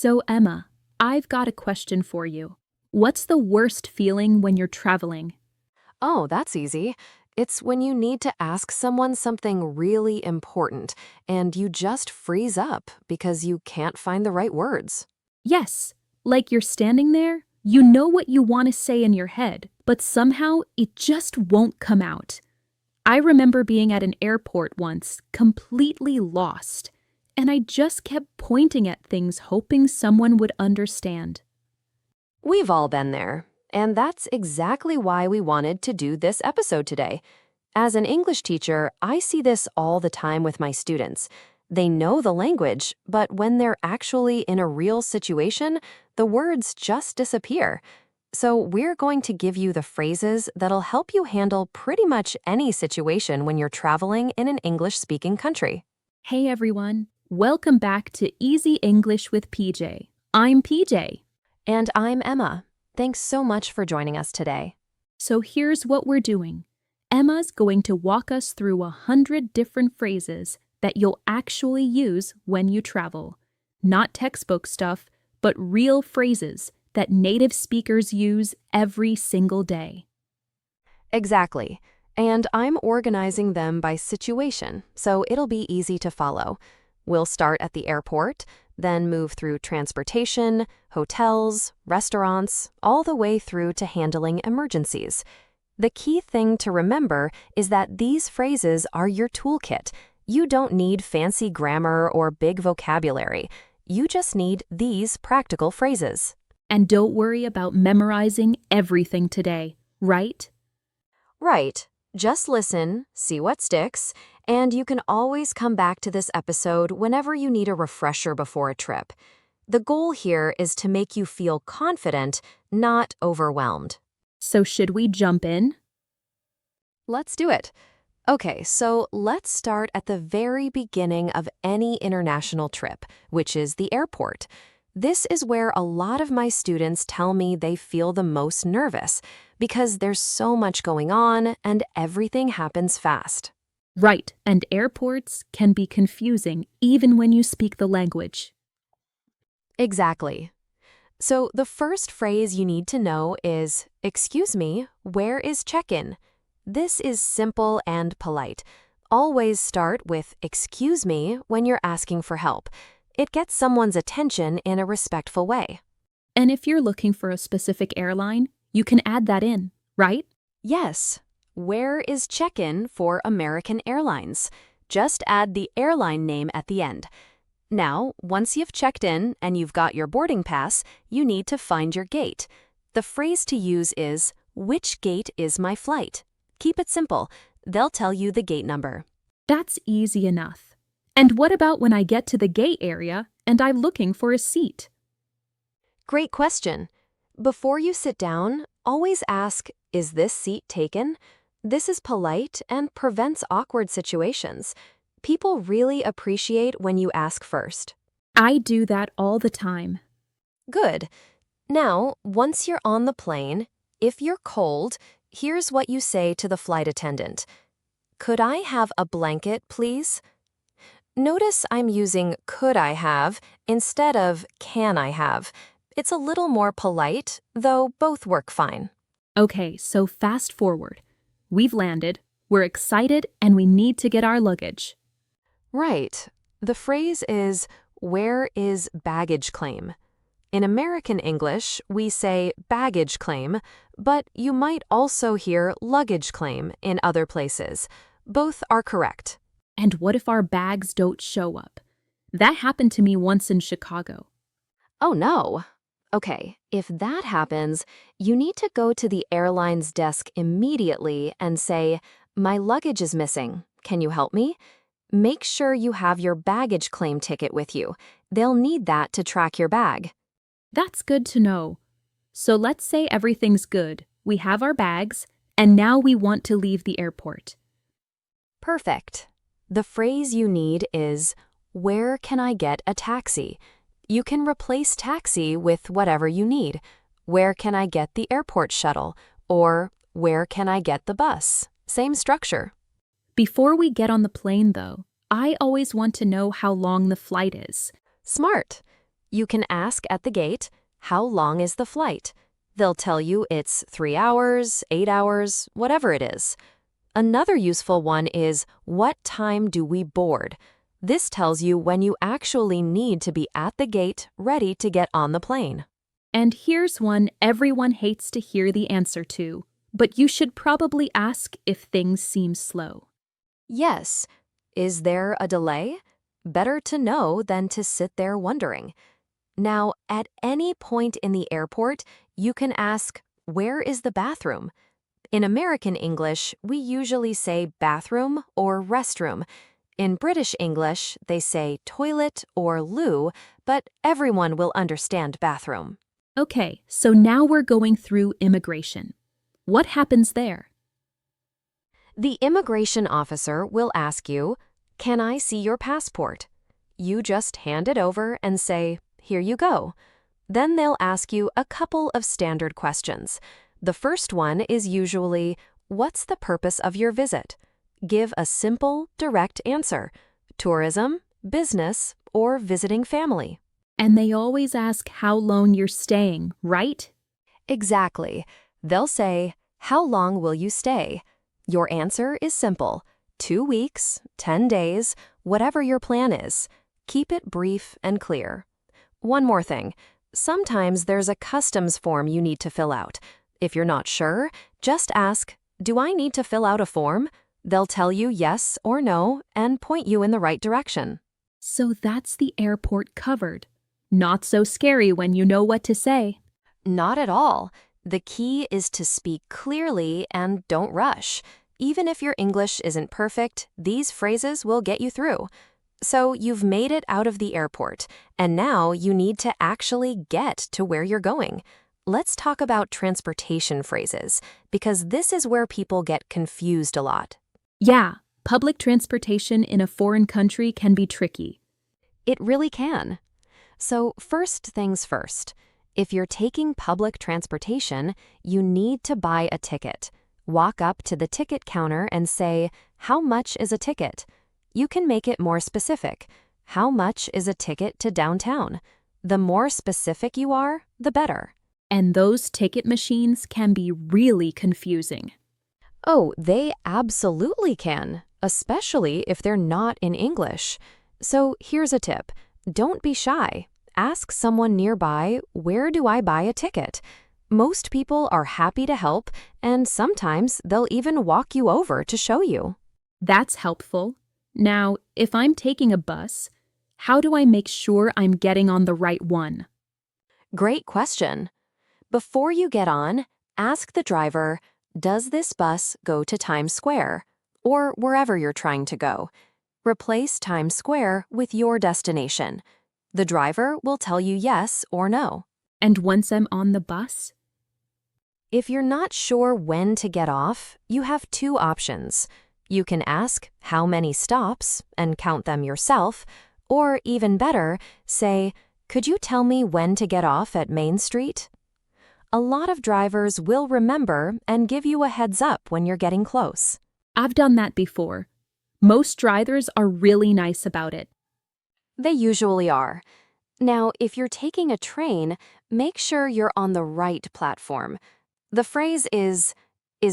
So, Emma, I've got a question for you. What's the worst feeling when you're traveling? Oh, that's easy. It's when you need to ask someone something really important and you just freeze up because you can't find the right words. Yes, like you're standing there, you know what you want to say in your head, but somehow it just won't come out. I remember being at an airport once, completely lost, and I just kept pointing at things hoping someone would understand. We've all been there, and that's exactly why we wanted to do this episode today. As an English teacher, I see this all the time with my students. They know the language, but when they're actually in a real situation, the words just disappear. So we're going to give you the phrases that'll help you handle pretty much any situation when you're traveling in an English-speaking country. Hey everyone, welcome back to Easy English with PJ. I'm PJ. And I'm Emma. Thanks so much for joining us today. So here's what we're doing. Emma's going to walk us through 100 different phrases that you'll actually use when you travel. Not textbook stuff, but real phrases that native speakers use every single day. Exactly. And I'm organizing them by situation, so it'll be easy to follow. We'll start at the airport, then move through transportation, hotels, restaurants, all the way through to handling emergencies. The key thing to remember is that these phrases are your toolkit. You don't need fancy grammar or big vocabulary. You just need these practical phrases. And don't worry about memorizing everything today, right? Right. Just listen, see what sticks, and you can always come back to this episode whenever you need a refresher before a trip. The goal here is to make you feel confident, not overwhelmed. So should we jump in? Let's do it. Okay, so let's start at the very beginning of any international trip, which is the airport. This is where a lot of my students tell me they feel the most nervous because there's so much going on and everything happens fast. Right, and airports can be confusing even when you speak the language. Exactly. So the first phrase you need to know is, "Excuse me, where is check-in?" This is simple and polite. Always start with "excuse me" when you're asking for help. It gets someone's attention in a respectful way. And if you're looking for a specific airline, you can add that in, right? Yes. Where is check-in for American Airlines? Just add the airline name at the end. Now, once you've checked in and you've got your boarding pass, you need to find your gate. The phrase to use is, "Which gate is my flight?" Keep it simple. They'll tell you the gate number. That's easy enough. And what about when I get to the gate area and I'm looking for a seat? Great question. Before you sit down, always ask, "Is this seat taken?" This is polite and prevents awkward situations. People really appreciate when you ask first. I do that all the time. Good. Now, once you're on the plane, if you're cold, here's what you say to the flight attendant. "Could I have a blanket, please?" Notice I'm using "could I have" instead of "can I have." It's a little more polite, though both work fine. Okay, so fast forward. We've landed, we're excited, and we need to get our luggage. Right. The phrase is, "Where is baggage claim?" In American English, we say baggage claim, but you might also hear luggage claim in other places. Both are correct. And what if our bags don't show up? That happened to me once in Chicago. Oh no. Okay, if that happens, you need to go to the airline's desk immediately and say, "My luggage is missing. Can you help me?" Make sure you have your baggage claim ticket with you. They'll need that to track your bag. That's good to know. So let's say everything's good. We have our bags, and now we want to leave the airport. Perfect. The phrase you need is, "Where can I get a taxi?" You can replace taxi with whatever you need. "Where can I get the airport shuttle?" Or, "Where can I get the bus?" Same structure. Before we get on the plane, though, I always want to know how long the flight is. Smart. You can ask at the gate, how long is the flight? They'll tell you it's 3 hours, 8 hours, whatever it is. Another useful one is, what time do we board? This tells you when you actually need to be at the gate ready to get on the plane. And here's one everyone hates to hear the answer to, but you should probably ask if things seem slow. Yes. Is there a delay? Better to know than to sit there wondering. Now, at any point in the airport, you can ask, where is the bathroom? In American English, we usually say bathroom or restroom. In British English, they say toilet or loo, but everyone will understand bathroom. Okay, so now we're going through immigration. What happens there? The immigration officer will ask you, can I see your passport? You just hand it over and say, here you go. Then they'll ask you a couple of standard questions. The first one is usually, what's the purpose of your visit? Give a simple, direct answer. Tourism, business, or visiting family. And they always ask how long you're staying, right? Exactly. They'll say, how long will you stay? Your answer is simple. 2 weeks, 10 days, whatever your plan is. Keep it brief and clear. One more thing. Sometimes there's a customs form you need to fill out. If you're not sure, just ask, do I need to fill out a form? They'll tell you yes or no and point you in the right direction. So that's the airport covered. Not so scary when you know what to say. Not at all. The key is to speak clearly and don't rush. Even if your English isn't perfect, these phrases will get you through. So you've made it out of the airport, and now you need to actually get to where you're going. Let's talk about transportation phrases, because this is where people get confused a lot. Yeah, public transportation in a foreign country can be tricky. It really can. So first things first. If you're taking public transportation, you need to buy a ticket. Walk up to the ticket counter and say, how much is a ticket? You can make it more specific. How much is a ticket to downtown? The more specific you are, the better. And those ticket machines can be really confusing. Oh, they absolutely can, especially if they're not in English. So here's a tip. Don't be shy. Ask someone nearby, where do I buy a ticket? Most people are happy to help, and sometimes they'll even walk you over to show you. That's helpful. Now, if I'm taking a bus, how do I make sure I'm getting on the right one? Great question. Before you get on, ask the driver, does this bus go to Times Square? Or wherever you're trying to go. Replace Times Square with your destination. The driver will tell you yes or no. And once I'm on the bus? If you're not sure when to get off, you have 2 options. You can ask how many stops and count them yourself, or even better, say, could you tell me when to get off at Main Street? A lot of drivers will remember and give you a heads up when you're getting close. I've done that before. Most drivers are really nice about it. They usually are. Now, if you're taking a train, make sure you're on the right platform. The phrase is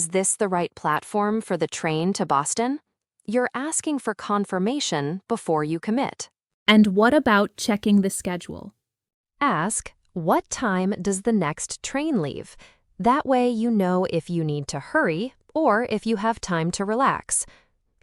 this the right platform for the train to Boston? You're asking for confirmation before you commit. And what about checking the schedule? Ask, what time does the next train leave? That way you know if you need to hurry or if you have time to relax.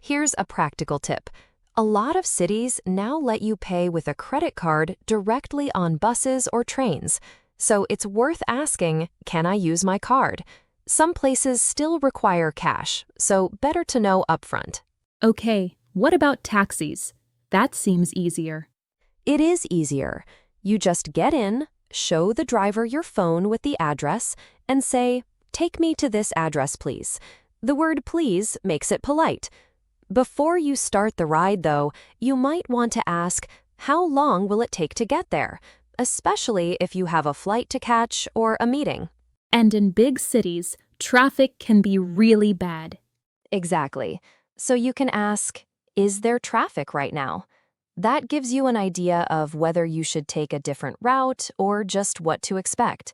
Here's a practical tip. A lot of cities now let you pay with a credit card directly on buses or trains, so it's worth asking, can I use my card? Some places still require cash, so better to know upfront. Okay, what about taxis? That seems easier. It is easier. You just get in, show the driver your phone with the address, and say, take me to this address, please. The word please makes it polite. Before you start the ride, though, you might want to ask, how long will it take to get there? Especially if you have a flight to catch or a meeting. And in big cities, traffic can be really bad. Exactly. So you can ask, is there traffic right now? That gives you an idea of whether you should take a different route or just what to expect.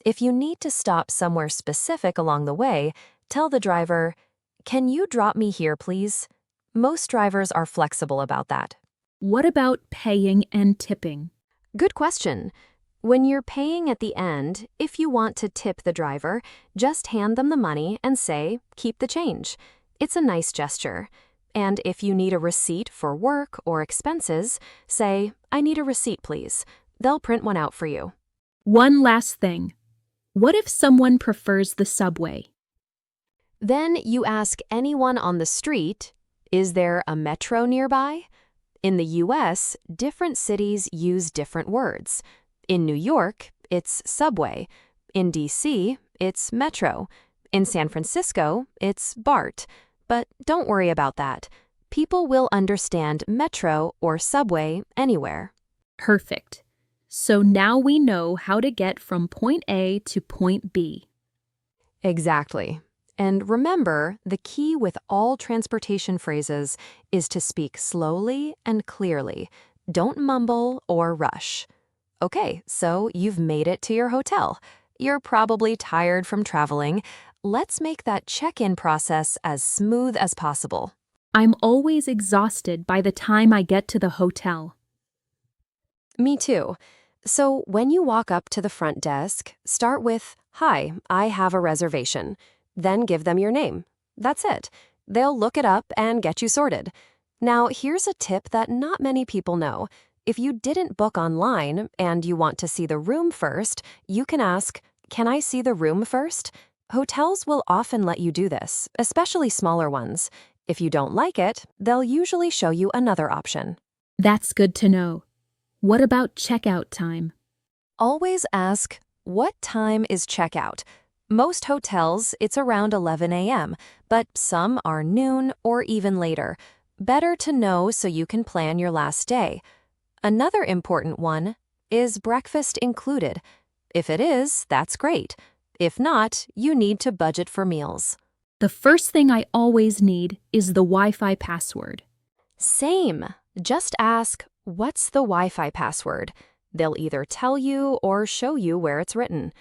If you need to stop somewhere specific along the way, tell the driver, "Can you drop me here, please?" Most drivers are flexible about that. What about paying and tipping? Good question. When you're paying at the end, if you want to tip the driver, just hand them the money and say, "Keep the change." It's a nice gesture. And if you need a receipt for work or expenses, say, "I need a receipt, please." They'll print one out for you. One last thing. What if someone prefers the subway? Then you ask anyone on the street, "Is there a metro nearby?" In the US, different cities use different words. In New York, it's subway. In DC, it's metro. In San Francisco, it's BART. But don't worry about that. People will understand metro or subway anywhere. Perfect. So now we know how to get from point A to point B. Exactly. And remember, the key with all transportation phrases is to speak slowly and clearly. Don't mumble or rush. Okay, so you've made it to your hotel. You're probably tired from traveling. Let's make that check-in process as smooth as possible. I'm always exhausted by the time I get to the hotel. Me too. So when you walk up to the front desk, start with, "Hi, I have a reservation." Then give them your name. That's it. They'll look it up and get you sorted. Now, here's a tip that not many people know. If you didn't book online and you want to see the room first, you can ask, "Can I see the room first?" Hotels will often let you do this, especially smaller ones. If you don't like it, they'll usually show you another option. That's good to know. What about checkout time? Always ask, "What time is checkout?" Most hotels, it's around 11 a.m., but some are noon or even later. Better to know so you can plan your last day. Another important one, is breakfast included? If it is, that's great. If not, you need to budget for meals. The first thing I always need is the Wi-Fi password. Same. Just ask, "What's the Wi-Fi password?" They'll either tell you or show you where it's written.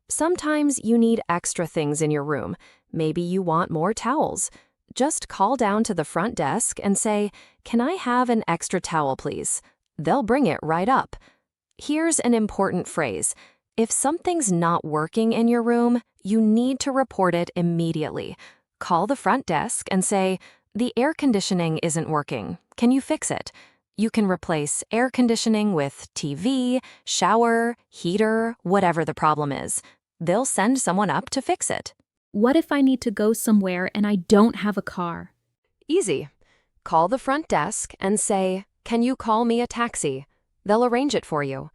Sometimes you need extra things in your room. Maybe you want more towels. Just call down to the front desk and say, "Can I have an extra towel, please?" They'll bring it right up. Here's an important phrase. If something's not working in your room, you need to report it immediately. Call the front desk and say, "The air conditioning isn't working. Can you fix it?" You can replace air conditioning with TV, shower, heater, whatever the problem is. They'll send someone up to fix it. What if I need to go somewhere and I don't have a car? Easy. Call the front desk and say, "Can you call me a taxi?" They'll arrange it for you.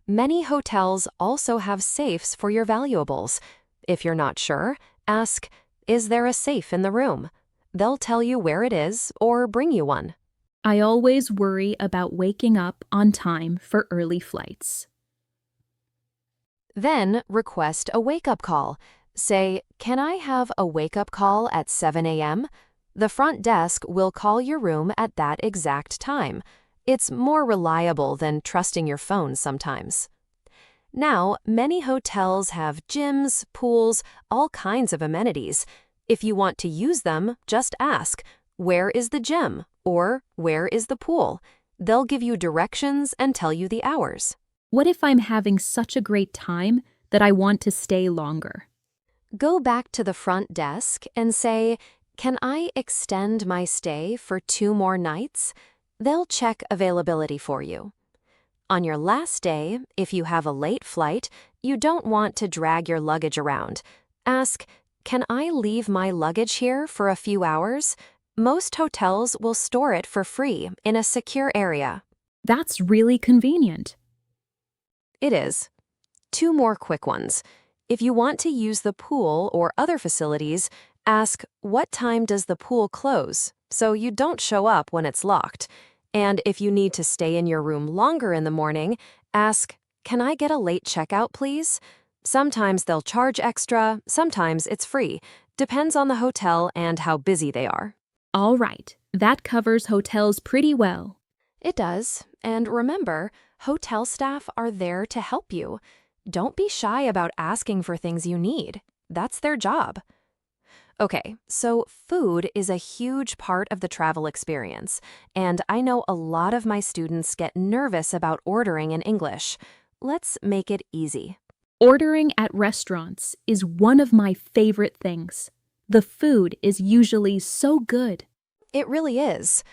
Many hotels also have safes for your valuables. If you're not sure, ask, "Is there a safe in the room?" They'll tell you where it is or bring you one. I always worry about waking up on time for early flights. Then request a wake-up call. Say, "Can I have a wake-up call at 7 a.m.?" The front desk will call your room at that exact time. It's more reliable than trusting your phone sometimes. Now, many hotels have gyms, pools, all kinds of amenities. If you want to use them, just ask, "Where is the gym?" or "Where is the pool?" They'll give you directions and tell you the hours. What if I'm having such a great time that I want to stay longer? Go back to the front desk and say, "Can I extend my stay for 2 more nights?" They'll check availability for you. On your last day, if you have a late flight, you don't want to drag your luggage around. Ask, "Can I leave my luggage here for a few hours?" Most hotels will store it for free in a secure area. That's really convenient. It is. 2 more quick ones. If you want to use the pool or other facilities, ask, "What time does the pool close?" so you don't show up when it's locked. And if you need to stay in your room longer in the morning, ask, "Can I get a late checkout, please?" Sometimes they'll charge extra, sometimes it's free. Depends on the hotel and how busy they are. All right, that covers hotels pretty well. It does. And remember, hotel staff are there to help you. Don't be shy about asking for things you need. That's their job. Okay, so food is a huge part of the travel experience, and I know a lot of my students get nervous about ordering in English. Let's make it easy. Ordering at restaurants is one of my favorite things. The food is usually so good. It really is.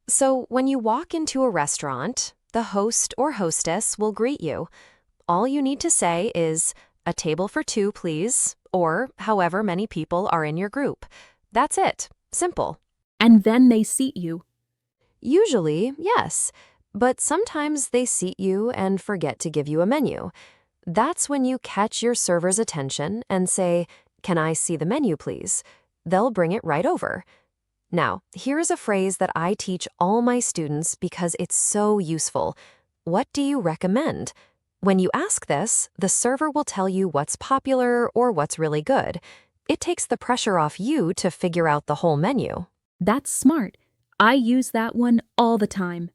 So when you walk into a restaurant, the host or hostess will greet you. All you need to say is, "A table for two, please," or however many people are in your group. That's it. Simple. And then they seat you. Usually, yes, but sometimes they seat you and forget to give you a menu. That's when you catch your server's attention and say, "Can I see the menu, please?" They'll bring it right over. Now, here's a phrase that I teach all my students because it's so useful. What do you recommend? When you ask this, the server will tell you what's popular or what's really good. It takes the pressure off you to figure out the whole menu. That's smart. I use that one all the time.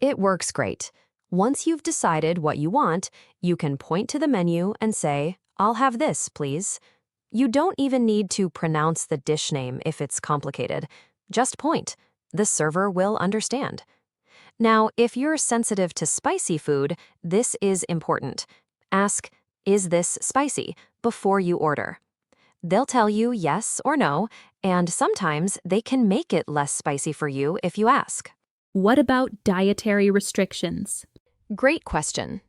It works great. Once you've decided what you want, you can point to the menu and say, "I'll have this, please." You don't even need to pronounce the dish name if it's complicated. Just point. The server will understand. Now, if you're sensitive to spicy food, this is important. Ask, "Is this spicy?" before you order. They'll tell you yes or no, and sometimes they can make it less spicy for you if you ask. What about dietary restrictions? Great question.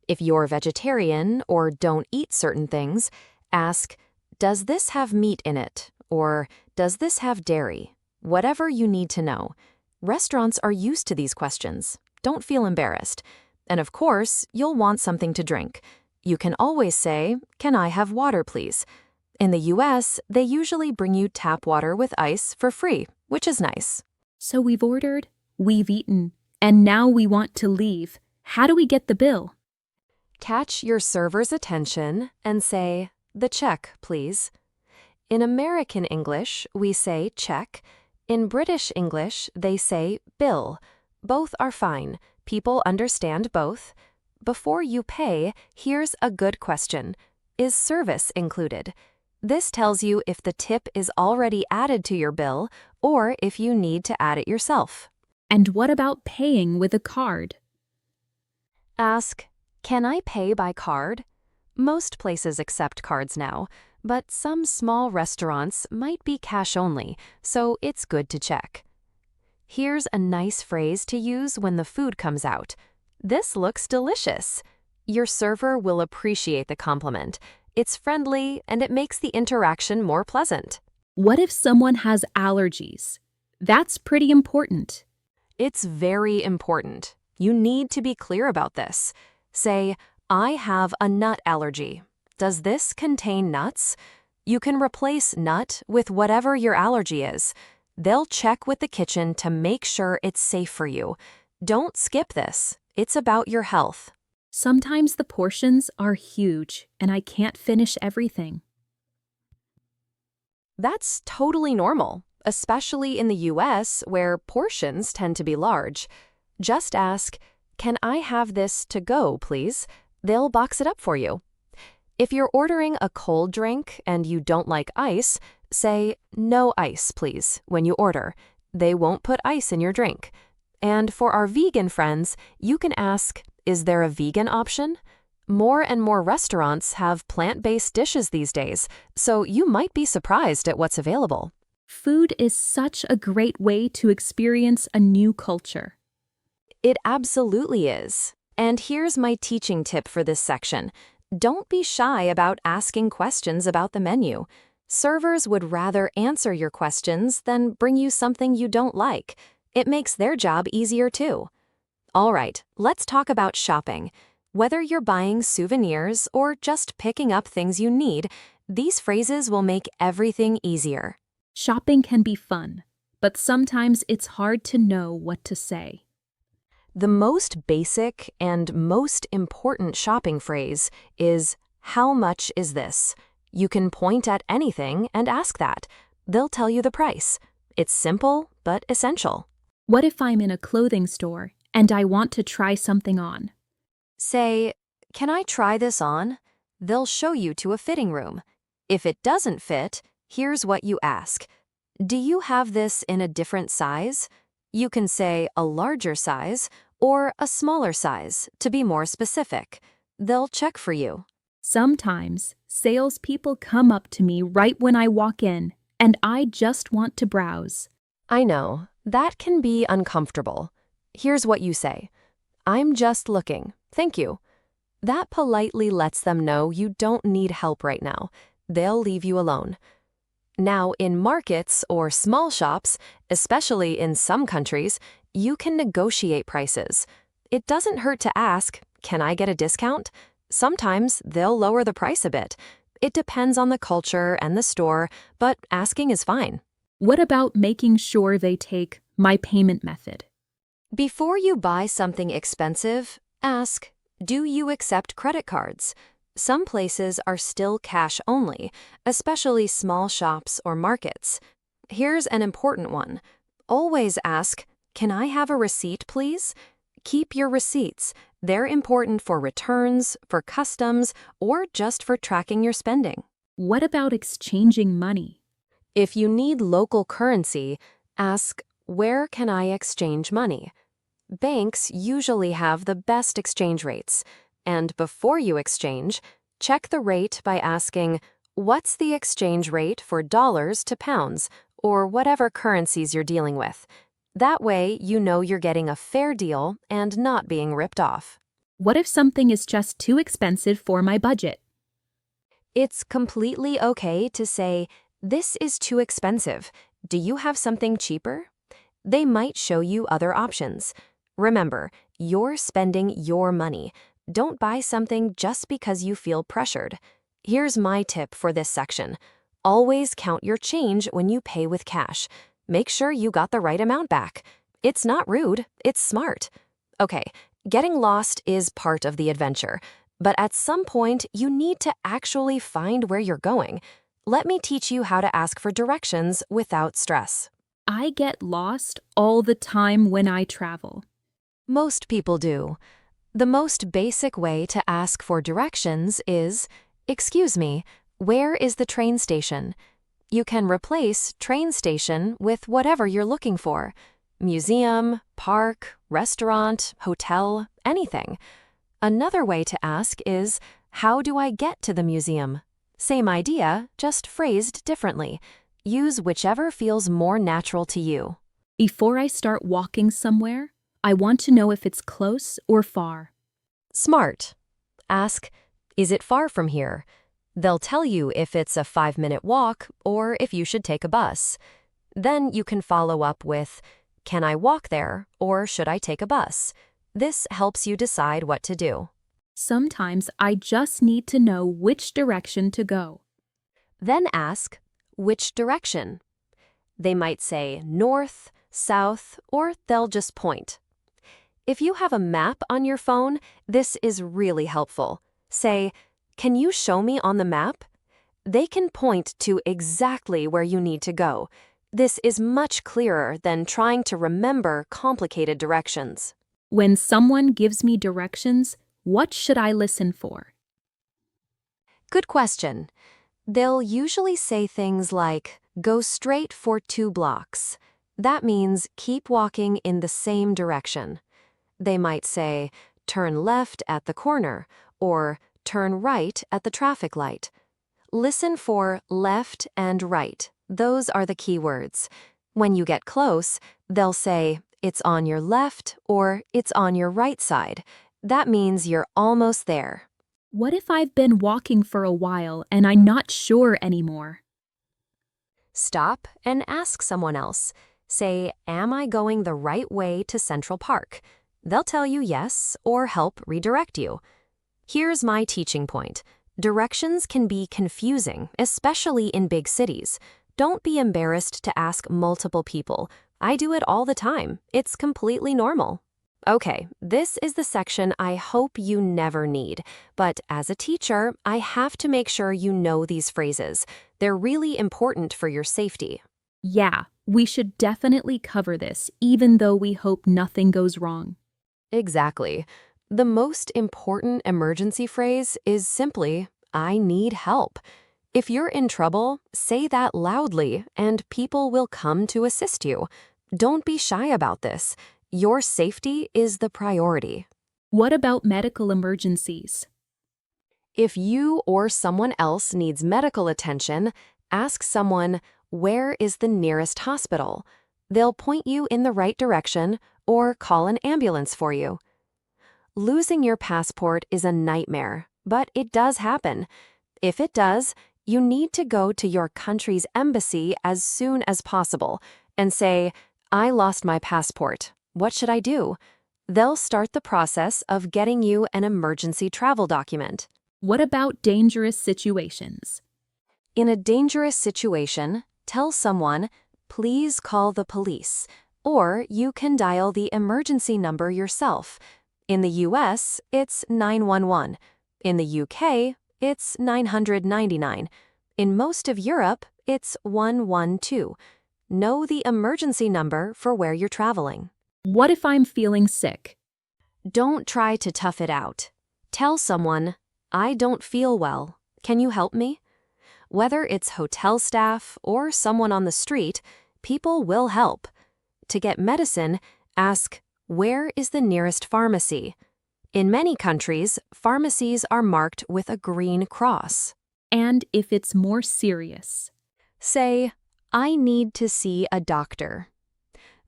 If you're vegetarian or don't eat certain things, ask, "Does this have meat in it?" or "Does this have dairy?" Whatever you need to know. Restaurants are used to these questions. Don't feel embarrassed. And of course, you'll want something to drink. You can always say, "Can I have water, please?" In the US, they usually bring you tap water with ice for free, which is nice. So we've ordered, we've eaten, and now we want to leave. How do we get the bill? Catch your server's attention and say, "The check, please." In American English, we say check. In British English, they say bill. Both are fine. People understand both. Before you pay, here's a good question. Is service included? This tells you if the tip is already added to your bill or if you need to add it yourself. And what about paying with a card? Ask, "Can I pay by card?" Most places accept cards now, but some small restaurants might be cash only, so it's good to check. Here's a nice phrase to use when the food comes out. "This looks delicious." Your server will appreciate the compliment. It's friendly and it makes the interaction more pleasant. What if someone has allergies? That's pretty important. It's very important. You need to be clear about this. Say, "I have a nut allergy. Does this contain nuts?" You can replace nut with whatever your allergy is. They'll check with the kitchen to make sure it's safe for you. Don't skip this. It's about your health. Sometimes the portions are huge and I can't finish everything. That's totally normal, especially in the US where portions tend to be large. Just ask, "Can I have this to go, please?" They'll box it up for you. If you're ordering a cold drink and you don't like ice, say, "No ice, please," when you order. They won't put ice in your drink. And for our vegan friends, you can ask, "Is there a vegan option?" More and more restaurants have plant-based dishes these days, so you might be surprised at what's available. Food is such a great way to experience a new culture. It absolutely is. And here's my teaching tip for this section. Don't be shy about asking questions about the menu. Servers would rather answer your questions than bring you something you don't like. It makes their job easier too. All right, let's talk about shopping. Whether you're buying souvenirs or just picking up things you need, these phrases will make everything easier. Shopping can be fun, but sometimes it's hard to know what to say. The most basic and most important shopping phrase is, "How much is this?" You can point at anything and ask that. They'll tell you the price. It's simple but essential. What if I'm in a clothing store and I want to try something on. Say, "Can I try this on?" They'll show you to a fitting room. If it doesn't fit, here's what you ask. Do you have this in a different size? You can say a larger size or a smaller size to be more specific. They'll check for you. Sometimes, salespeople come up to me right when I walk in, and I just want to browse. I know, that can be uncomfortable. Here's what you say. "I'm just looking. Thank you." That politely lets them know you don't need help right now. They'll leave you alone. Now, in markets or small shops, especially in some countries, you can negotiate prices. It doesn't hurt to ask, "Can I get a discount?" Sometimes they'll lower the price a bit. It depends on the culture and the store, but asking is fine. What about making sure they take my payment method? Before you buy something expensive, ask, "Do you accept credit cards?" Some places are still cash only, especially small shops or markets. Here's an important one. Always ask, "Can I have a receipt, please?" Keep your receipts. They're important for returns, for customs, or just for tracking your spending. What about exchanging money? If you need local currency, ask, "Where can I exchange money?" Banks usually have the best exchange rates. And before you exchange, check the rate by asking, "What's the exchange rate for dollars to pounds?" or whatever currencies you're dealing with. That way, you know you're getting a fair deal and not being ripped off. What if something is just too expensive for my budget? It's completely okay to say, "This is too expensive. Do you have something cheaper?" They might show you other options. Remember, you're spending your money. Don't buy something just because you feel pressured. Here's my tip for this section. Always count your change when you pay with cash. Make sure you got the right amount back. It's not rude, it's smart. Okay, getting lost is part of the adventure, but at some point you need to actually find where you're going. Let me teach you how to ask for directions without stress. I get lost all the time when I travel. Most people do. The most basic way to ask for directions is, "Excuse me, where is the train station?" You can replace train station with whatever you're looking for. Museum, park, restaurant, hotel, anything. Another way to ask is, "How do I get to the museum?" Same idea, just phrased differently. Use whichever feels more natural to you. Before I start walking somewhere, I want to know if it's close or far. Smart. Ask, "Is it far from here?" They'll tell you if it's a 5-minute walk or if you should take a bus. Then you can follow up with, "Can I walk there or should I take a bus?" This helps you decide what to do. Sometimes I just need to know which direction to go. Then ask, "Which direction?" They might say north, south, or they'll just point. If you have a map on your phone, this is really helpful. Say, "Can you show me on the map?" They can point to exactly where you need to go. This is much clearer than trying to remember complicated directions. When someone gives me directions, what should I listen for? Good question. They'll usually say things like, "Go straight for 2 blocks." That means keep walking in the same direction. They might say, "Turn left at the corner," or "Turn right at the traffic light." Listen for left and right. Those are the key words. When you get close, they'll say, "It's on your left," or "It's on your right side." That means you're almost there. What if I've been walking for a while and I'm not sure anymore? Stop and ask someone else. Say, "Am I going the right way to Central Park?" They'll tell you yes or help redirect you. Here's my teaching point. Directions can be confusing, especially in big cities. Don't be embarrassed to ask multiple people. I do it all the time. It's completely normal. Okay, this is the section I hope you never need. But as a teacher, I have to make sure you know these phrases. They're really important for your safety. Yeah, we should definitely cover this, even though we hope nothing goes wrong. Exactly. The most important emergency phrase is simply, I need help. If you're in trouble, say that loudly and people will come to assist you. Don't be shy about this. Your safety is the priority. What about medical emergencies? If you or someone else needs medical attention, ask someone, where is the nearest hospital? They'll point you in the right direction or call an ambulance for you. Losing your passport is a nightmare, but it does happen. If it does, you need to go to your country's embassy as soon as possible and say, I lost my passport. What should I do? They'll start the process of getting you an emergency travel document. What about dangerous situations? In a dangerous situation, tell someone, please call the police, or you can dial the emergency number yourself. In the US, it's 911. In the UK, it's 999. In most of Europe, it's 112. Know the emergency number for where you're traveling. What if I'm feeling sick? Don't try to tough it out. Tell someone, I don't feel well. Can you help me? Whether it's hotel staff or someone on the street, people will help. To get medicine, ask, where is the nearest pharmacy? In many countries, pharmacies are marked with a green cross. And if it's more serious? Say, I need to see a doctor.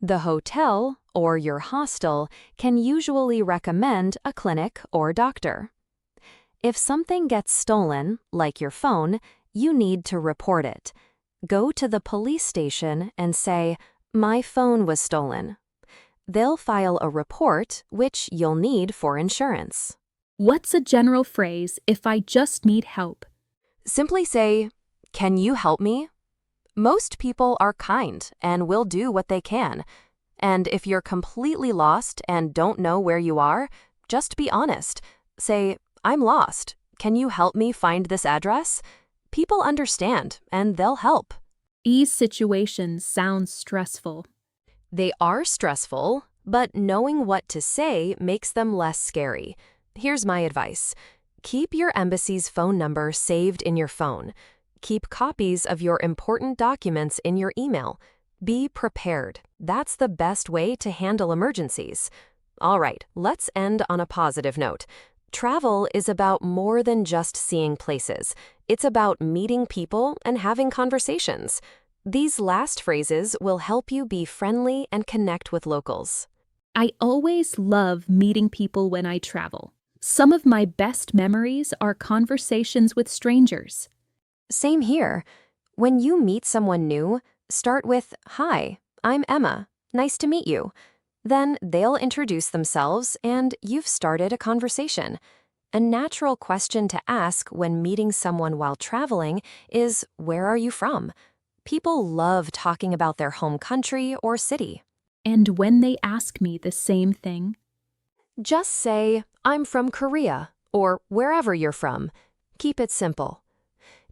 The hotel or your hostel can usually recommend a clinic or doctor. If something gets stolen, like your phone, you need to report it. Go to the police station and say, my phone was stolen. They'll file a report, which you'll need for insurance. What's a general phrase if I just need help? Simply say, can you help me? Most people are kind and will do what they can. And if you're completely lost and don't know where you are, just be honest. Say, I'm lost. Can you help me find this address? People understand and they'll help. These situations sound stressful. They are stressful, but knowing what to say makes them less scary. Here's my advice. Keep your embassy's phone number saved in your phone. Keep copies of your important documents in your email. Be prepared. That's the best way to handle emergencies. All right, let's end on a positive note. Travel is about more than just seeing places. It's about meeting people and having conversations. These last phrases will help you be friendly and connect with locals. I always love meeting people when I travel. Some of my best memories are conversations with strangers. Same here. When you meet someone new, start with, Hi, I'm Emma. Nice to meet you. Then they'll introduce themselves and you've started a conversation. A natural question to ask when meeting someone while traveling is, where are you from? People love talking about their home country or city. And when they ask me the same thing, Just say, I'm from Korea, or wherever you're from. Keep it simple.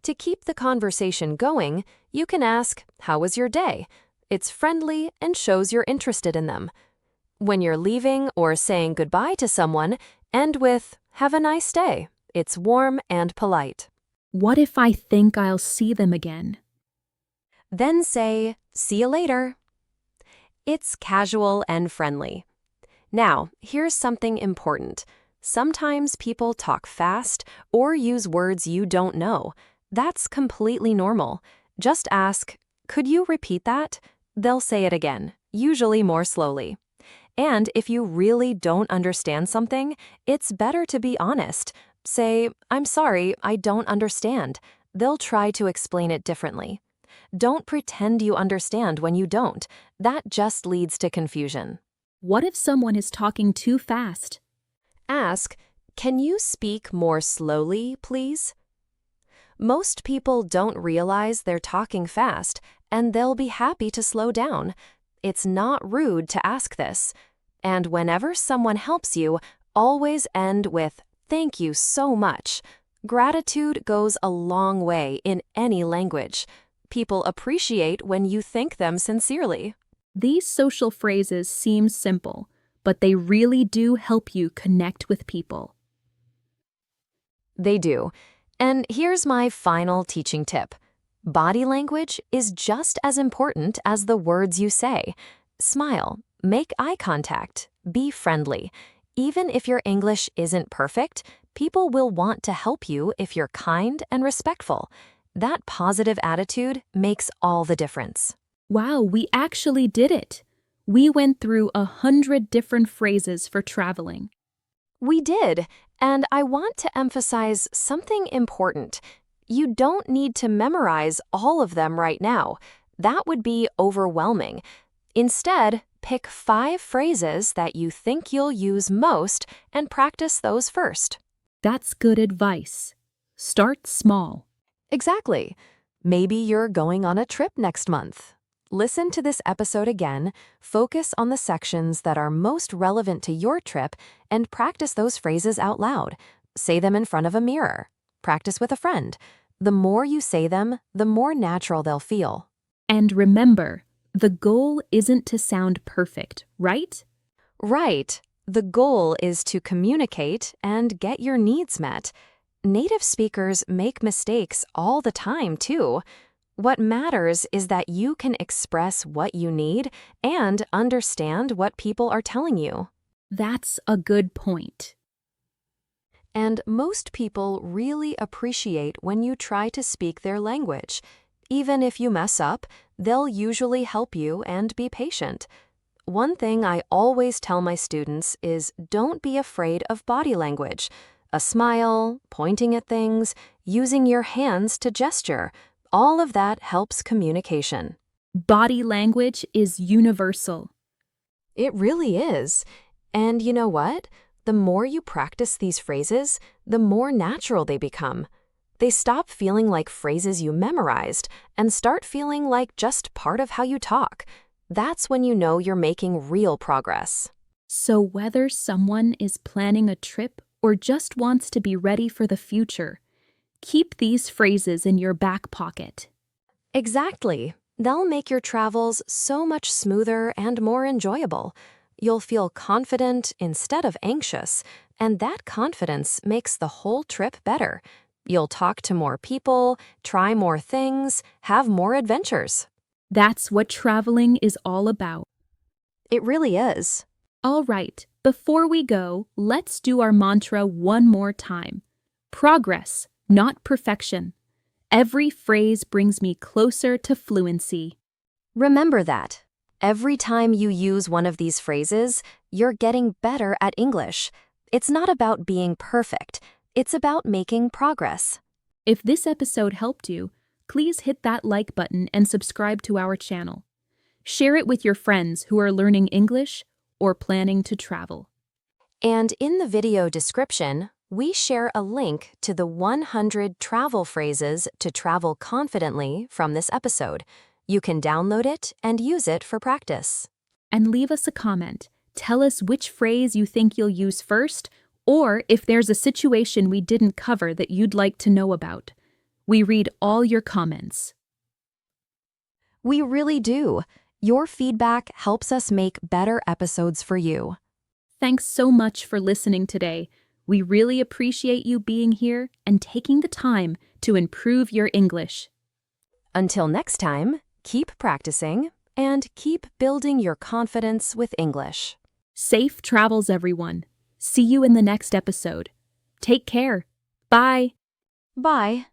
To keep the conversation going, you can ask, how was your day? It's friendly and shows you're interested in them. When you're leaving or saying goodbye to someone, end with, have a nice day. It's warm and polite. what if I think I'll see them again? Then say, see you later. It's casual and friendly. Now, here's something important. Sometimes people talk fast or use words you don't know. That's completely normal. Just ask, could you repeat that? They'll say it again, usually more slowly. And if you really don't understand something, it's better to be honest. Say, I'm sorry, I don't understand. They'll try to explain it differently. Don't pretend you understand when you don't. That just leads to confusion. What if someone is talking too fast? Ask, can you speak more slowly, please? Most people don't realize they're talking fast, and they'll be happy to slow down. It's not rude to ask this. And whenever someone helps you, always end with, thank you so much. Gratitude goes a long way in any language. People appreciate when you thank them sincerely. These social phrases seem simple, but they really do help you connect with people. They do. And here's my final teaching tip. Body language is just as important as the words you say. Smile, make eye contact, be friendly. Even if your English isn't perfect, people will want to help you if you're kind and respectful. That positive attitude makes all the difference. Wow, we actually did it. We went through 100 different phrases for traveling. We did, and I want to emphasize something important. You don't need to memorize all of them right now. That would be overwhelming. Instead, pick 5 phrases that you think you'll use most and practice those first. That's good advice. Start small. Exactly. Maybe you're going on a trip next month. Listen to this episode again, focus on the sections that are most relevant to your trip, and practice those phrases out loud. Say them in front of a mirror. Practice with a friend. The more you say them, the more natural they'll feel. And remember, the goal isn't to sound perfect, right? Right. The goal is to communicate and get your needs met. Native speakers make mistakes all the time, too. What matters is that you can express what you need and understand what people are telling you. That's a good point. And most people really appreciate when you try to speak their language. Even if you mess up, they'll usually help you and be patient. One thing I always tell my students is don't be afraid of body language. A smile, pointing at things, using your hands to gesture. All of that helps communication. Body language is universal. It really is. And you know what? The more you practice these phrases, the more natural they become. They stop feeling like phrases you memorized and start feeling like just part of how you talk. That's when you know you're making real progress. So whether someone is planning a trip or just wants to be ready for the future, keep these phrases in your back pocket. Exactly. They'll make your travels so much smoother and more enjoyable. You'll feel confident instead of anxious, and that confidence makes the whole trip better. You'll talk to more people, try more things, have more adventures. That's what traveling is all about. It really is. All right, before we go, let's do our mantra one more time. Progress, not perfection. Every phrase brings me closer to fluency. Remember that. Every time you use one of these phrases, you're getting better at English. It's not about being perfect. It's about making progress. If this episode helped you, please hit that like button and subscribe to our channel. Share it with your friends who are learning English or planning to travel. And in the video description, we share a link to the 100 travel phrases to travel confidently from this episode. You can download it and use it for practice. And leave us a comment. Tell us which phrase you think you'll use first, or if there's a situation we didn't cover that you'd like to know about. We read all your comments. We really do. Your feedback helps us make better episodes for you. Thanks so much for listening today. We really appreciate you being here and taking the time to improve your English. Until next time, keep practicing and keep building your confidence with English. Safe travels, everyone. See you in the next episode. Take care. Bye. Bye.